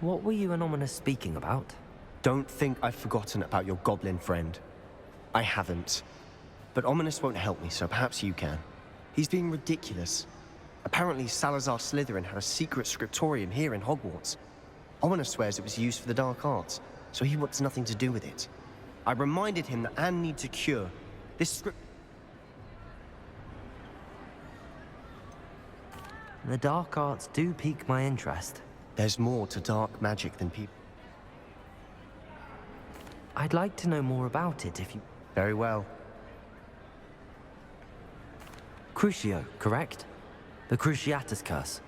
What were you and Ominous speaking about? Don't think I've forgotten about your goblin friend. I haven't. But Ominous won't help me, so perhaps you can. He's being ridiculous. Apparently Salazar Slytherin had a secret scriptorium here in Hogwarts. Ominous swears it was used for the dark arts, so he wants nothing to do with it. I reminded him that Anne needs a cure. This script... The dark arts do pique my interest. There's more to dark magic than people... I'd like to know more about it if you... Very well. Crucio, correct? The Cruciatus Curse.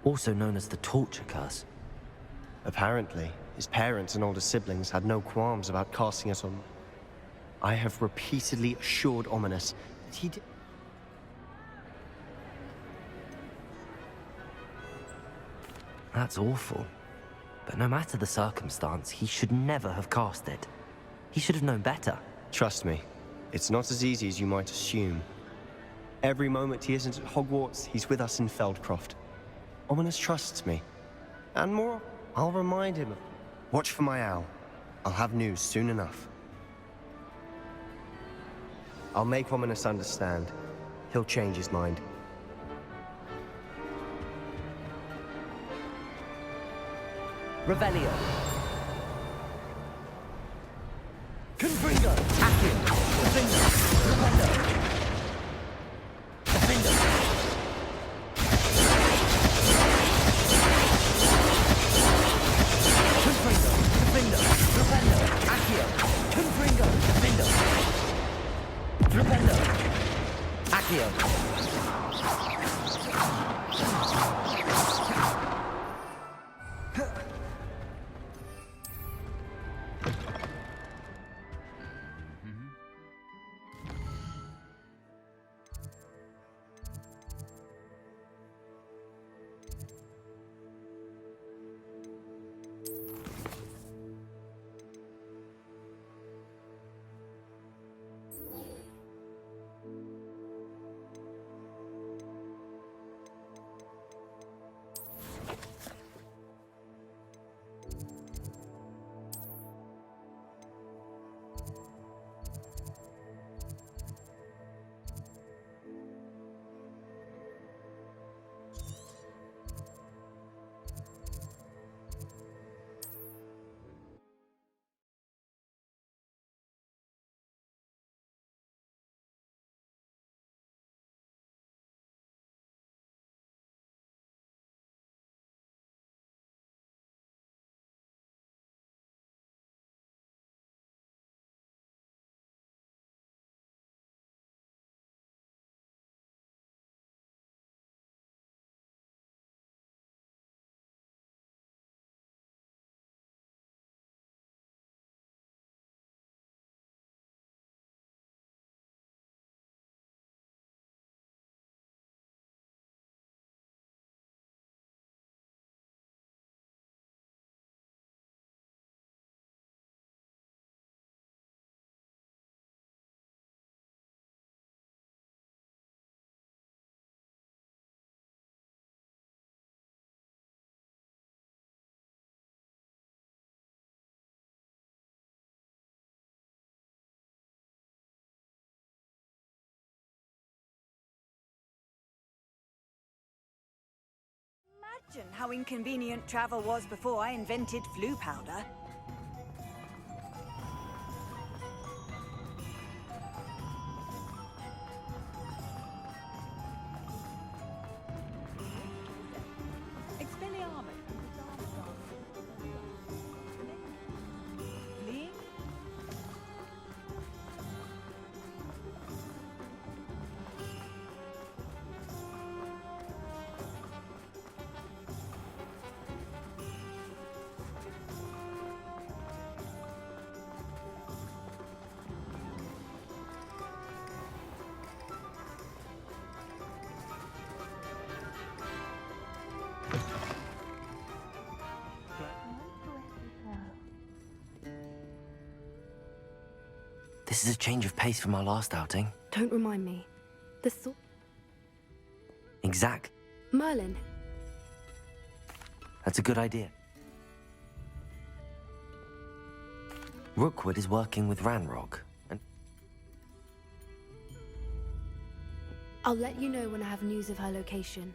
Also known as the Torture Curse. Apparently, his parents and older siblings had no qualms about casting us on... I have repeatedly assured Ominous that he did... That's awful. But no matter the circumstance, he should never have cast it. He should have known better. Trust me, it's not as easy as you might assume. Every moment he isn't at Hogwarts, he's with us in Feldcroft. Ominous trusts me. And more, I'll remind him of... Watch for my owl. I'll have news soon enough. I'll make Ominous understand. He'll change his mind. Revelio. Confringo. Accio. Defender. Defender. Defender. Confringo. Defender. Defender. Accio. Confringo. Defender. Defender. Accio. Imagine how inconvenient travel was before I invented flu powder. Expelliarmus. Fleeing? This is a change of pace from our last outing. Don't remind me. The thought... Exact. Merlin. That's a good idea. Rookwood is working with Ranrock, and I'll let you know when I have news of her location.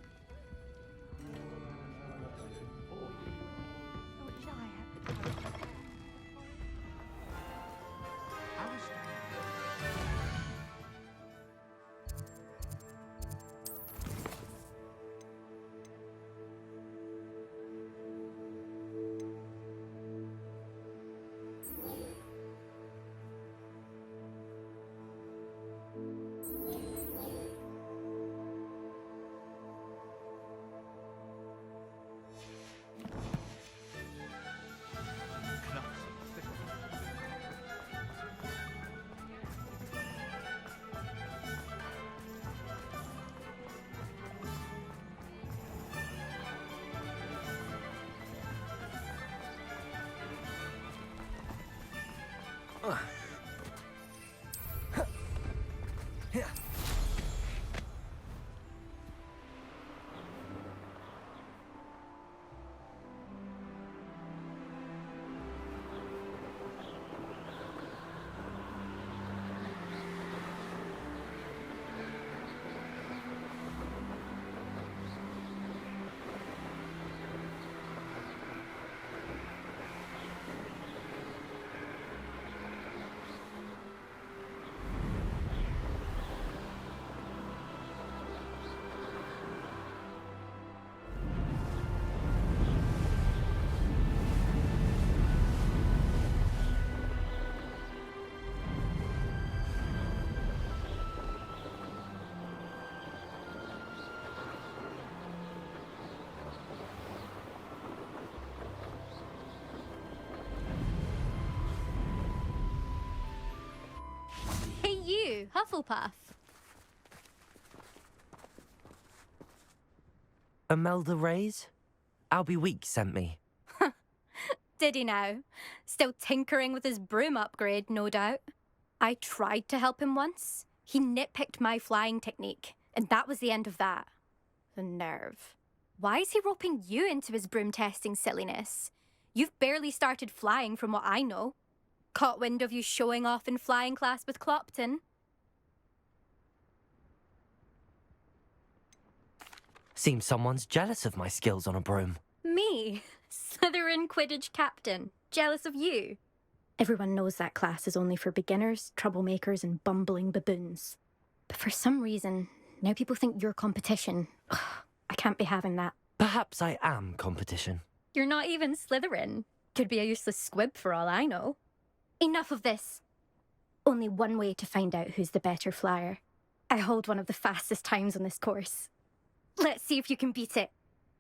Hey you, Hufflepuff. Imelda Reyes? Albie Weeks sent me. Did he now? Still tinkering with his broom upgrade, no doubt. I tried to help him once. He nitpicked my flying technique, and that was the end of that. The nerve. Why is he roping you into his broom testing silliness? You've barely started flying from what I know. Caught wind of you showing off in flying class with Clopton. Seems someone's jealous of my skills on a broom. Me, Slytherin Quidditch captain, jealous of you. Everyone knows that class is only for beginners, troublemakers, and bumbling baboons. But for some reason, now people think you're competition. Ugh, I can't be having that. Perhaps I am competition. You're not even Slytherin. Could be a useless squib for all I know. Enough of this. Only one way to find out who's the better flyer. I hold one of the fastest times on this course. Let's see if you can beat it.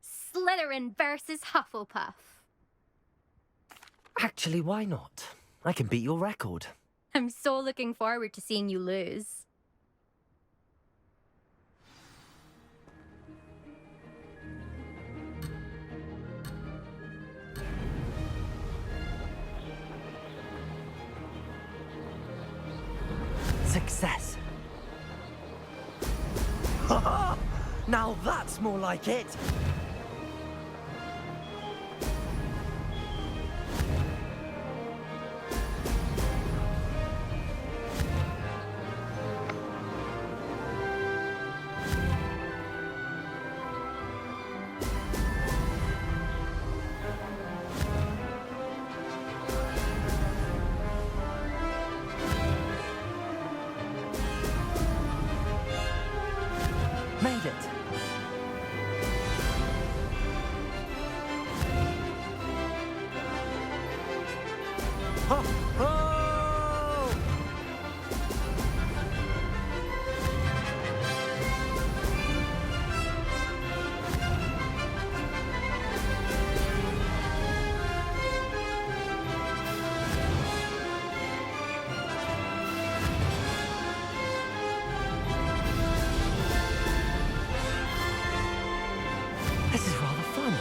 Slytherin versus Hufflepuff. Actually, why not? I can beat your record. I'm so looking forward to seeing you lose. Success. Now that's more like it. Made it. Oh, oh! This is rather fun.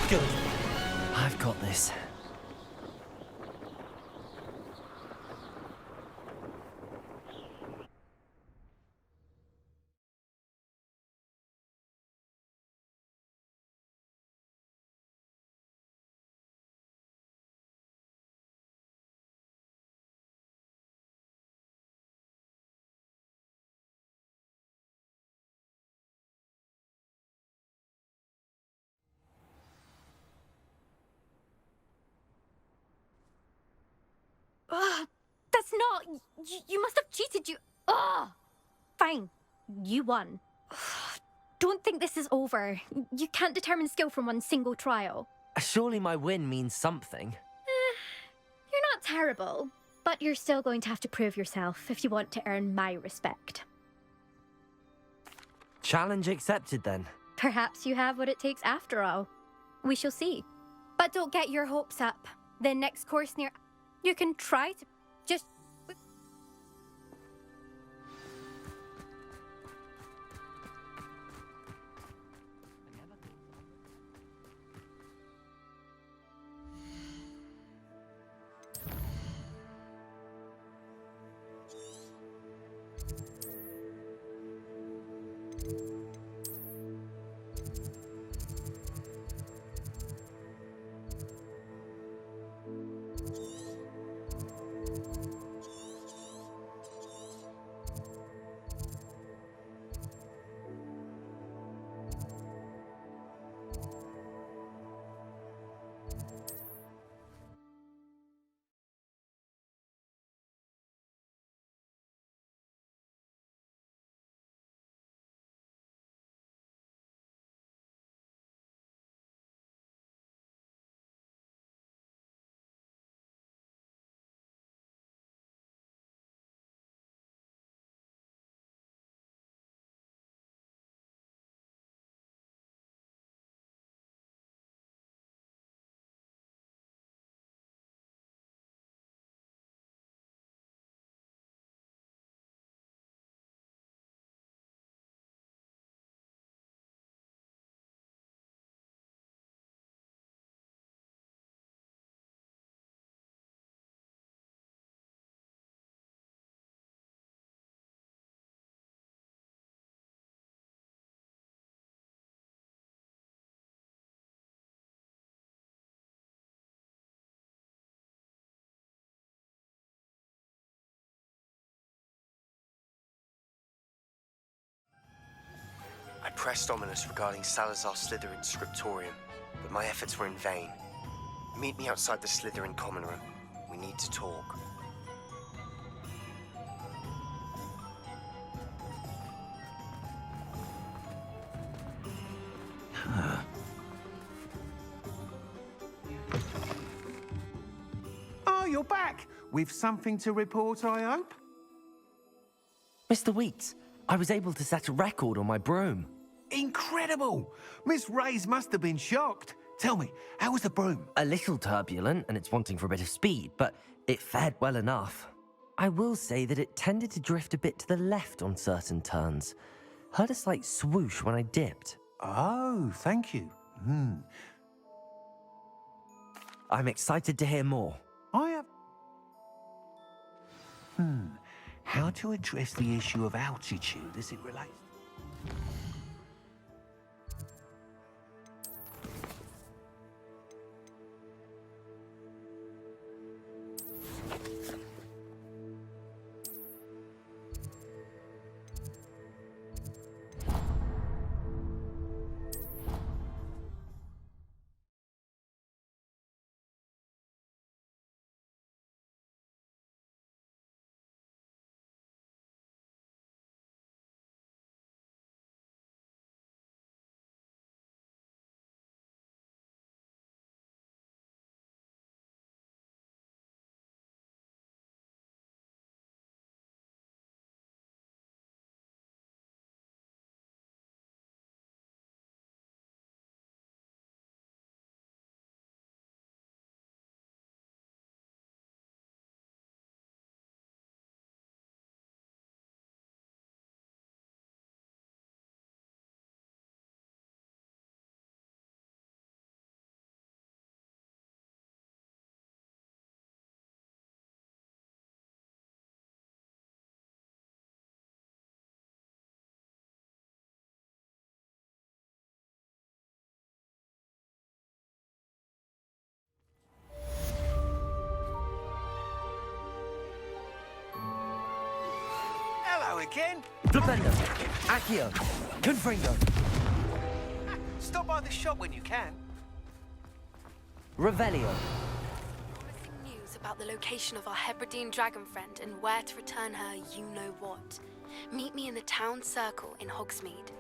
Good. I've got this. Ugh, that's not... You must have cheated, you... Ugh! Fine. You won. Ugh, don't think this is over. You can't determine skill from one single trial. Surely my win means something. You're not terrible, but you're still going to have to prove yourself if you want to earn my respect. Challenge accepted, then. Perhaps you have what it takes after all. We shall see. But don't get your hopes up. The next course near... You can try to... Just... I pressed Ominous regarding Salazar Slytherin's scriptorium, but my efforts were in vain. Meet me outside the Slytherin common room. We need to talk. Oh, you're back! With something to report, I hope? Mr. Weeks, I was able to set a record on my broom. Incredible! Miss Reyes must have been shocked. Tell me, how was the broom? A little turbulent, and it's wanting for a bit of speed, but it fared well enough. I will say that it tended to drift a bit to the left on certain turns. Heard a slight swoosh when I dipped. Oh, thank you. I'm excited to hear more. I have... How to address the issue of altitude as it relates... again? Flipendo, Accio, Confringo, Stop by the shop when you can. Revelio. Promising news about the location of our Hebridean dragon friend and where to return her you-know-what. Meet me in the town circle in Hogsmeade.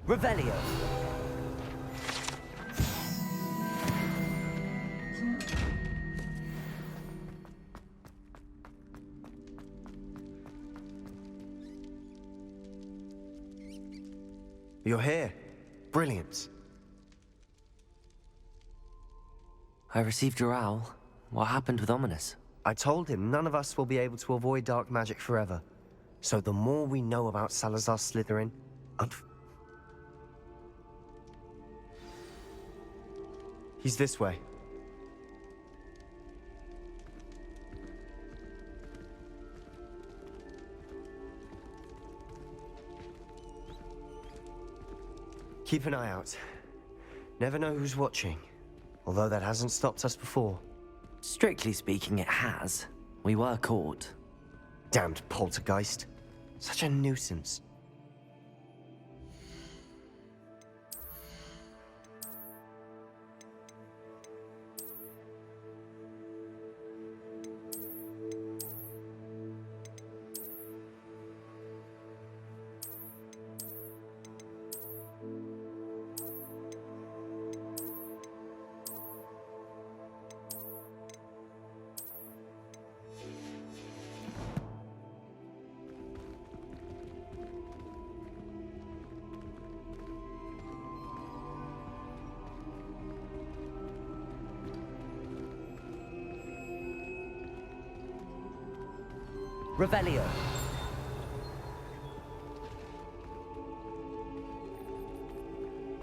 Revelio. You're here. Brilliant. I received your owl. What happened with Ominous? I told him none of us will be able to avoid dark magic forever. So the more we know about Salazar Slytherin... He's this way. Keep an eye out. Never know who's watching. Although that hasn't stopped us before. Strictly speaking, it has. We were caught. Damned poltergeist. Such a nuisance. Revelio.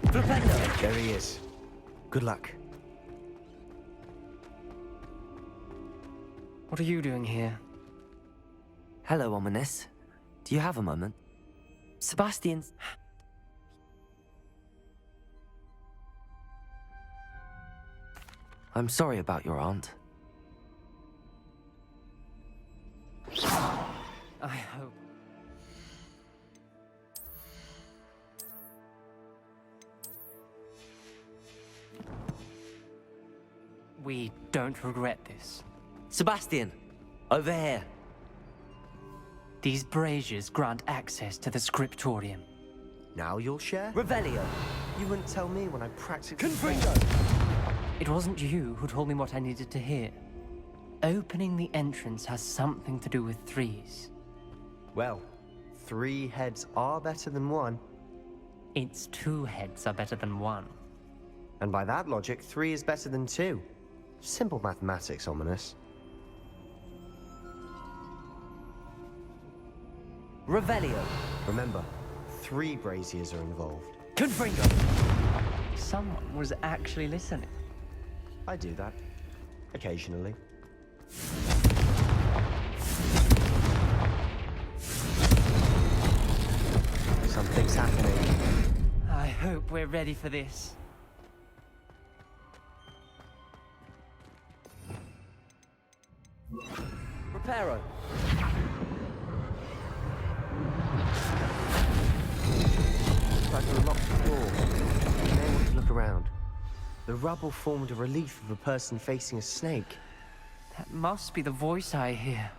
Flipendo. There he is. Good luck. What are you doing here? Hello, Ominous. Do you have a moment? Sebastian's... I'm sorry about your aunt. I hope. We don't regret this. Sebastian, over here. These braziers grant access to the scriptorium. Now you'll share? Revelio. You wouldn't tell me when I practically... Confringo. It wasn't you who told me what I needed to hear. Opening the entrance has something to do with threes. Well, 3 heads are better than 1. Its 2 heads are better than 1. And by that logic, 3 is better than 2. Simple mathematics, Ominous. Revelio. Remember, 3 braziers are involved. Confringo. Someone was actually listening. I do that. Occasionally. Something's happening. I hope we're ready for this. Reparo. Like a locked door. You may want to look around. The rubble formed a relief of a person facing a snake. That must be the voice I hear.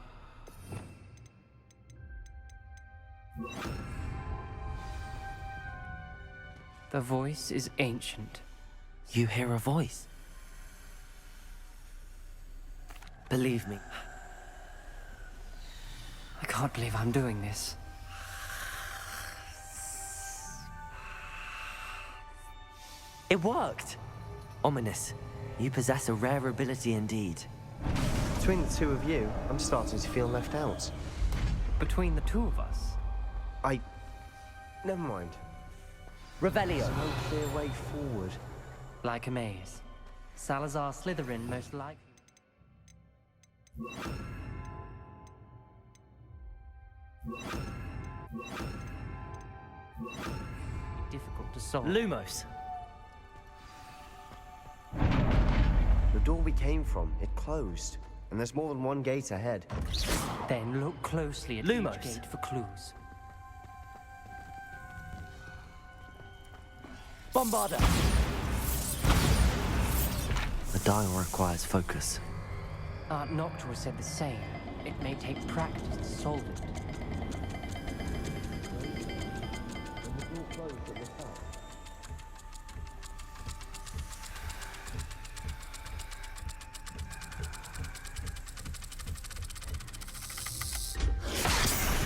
The voice is ancient. You hear a voice. Believe me. I can't believe I'm doing this. It worked! Ominous. You possess a rare ability indeed. Between the two of you, I'm starting to feel left out. Between the two of us, Never mind. Revelio. There's no clear way forward. like a maze. Salazar Slytherin most likely. Difficult to solve. Lumos. The door we came from, it closed. And there's more than one gate ahead. Then look closely at Lumos. each gate for clues. Bombarda. The dial requires focus. Aunt Noctua said the same. It may take practice to solve it.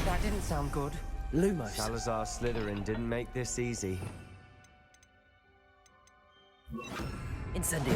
That didn't sound good. Lumos. Salazar Slytherin didn't make this easy. Incendio.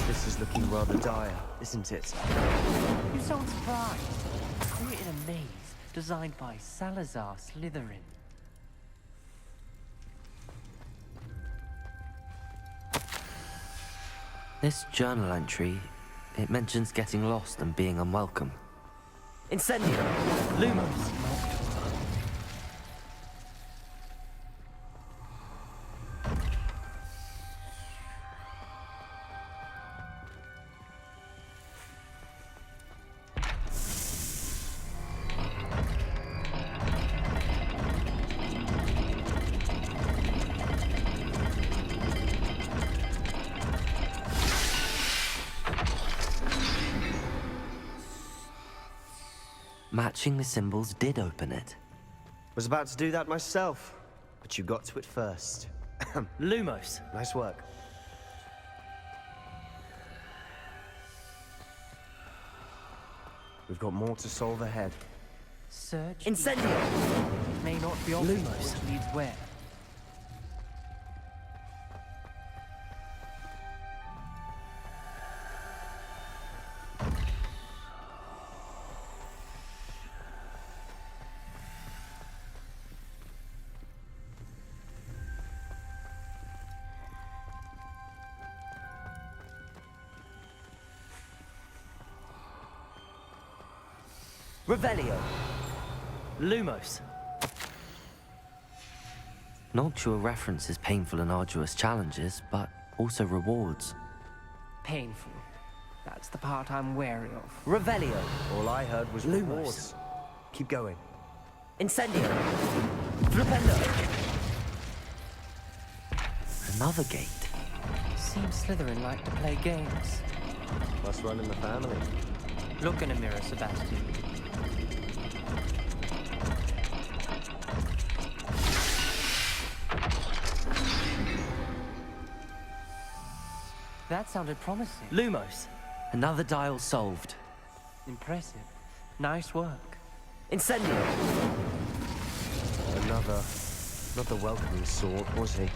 This is looking rather dire, isn't it? You sound surprised. Created a maze designed by Salazar Slytherin. This journal entry, it mentions getting lost and being unwelcome. Incendio. Lumos. Matching the symbols did open it. Was about to do that myself, but you got to it first. Lumos. Nice work. We've got more to solve ahead. Search. Incendio. It may not be obvious Lumos. which leads where. Revelio. Lumos. Noctua references painful and arduous challenges, but also rewards. Painful. That's the part I'm wary of. Revelio. All I heard was Lumos. rewards. Keep going. Incendio. Flipendo. Another gate. Seems Slytherin like to play games. Must run in the family. Look in a mirror, Sebastian. That sounded promising. Lumos. Another dial solved. Impressive. Nice work. Incendio. Not the welcoming sort, was he?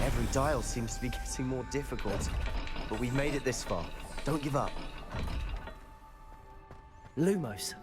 Every dial seems to be getting more difficult, but we've made it this far. Don't give up. Lumos.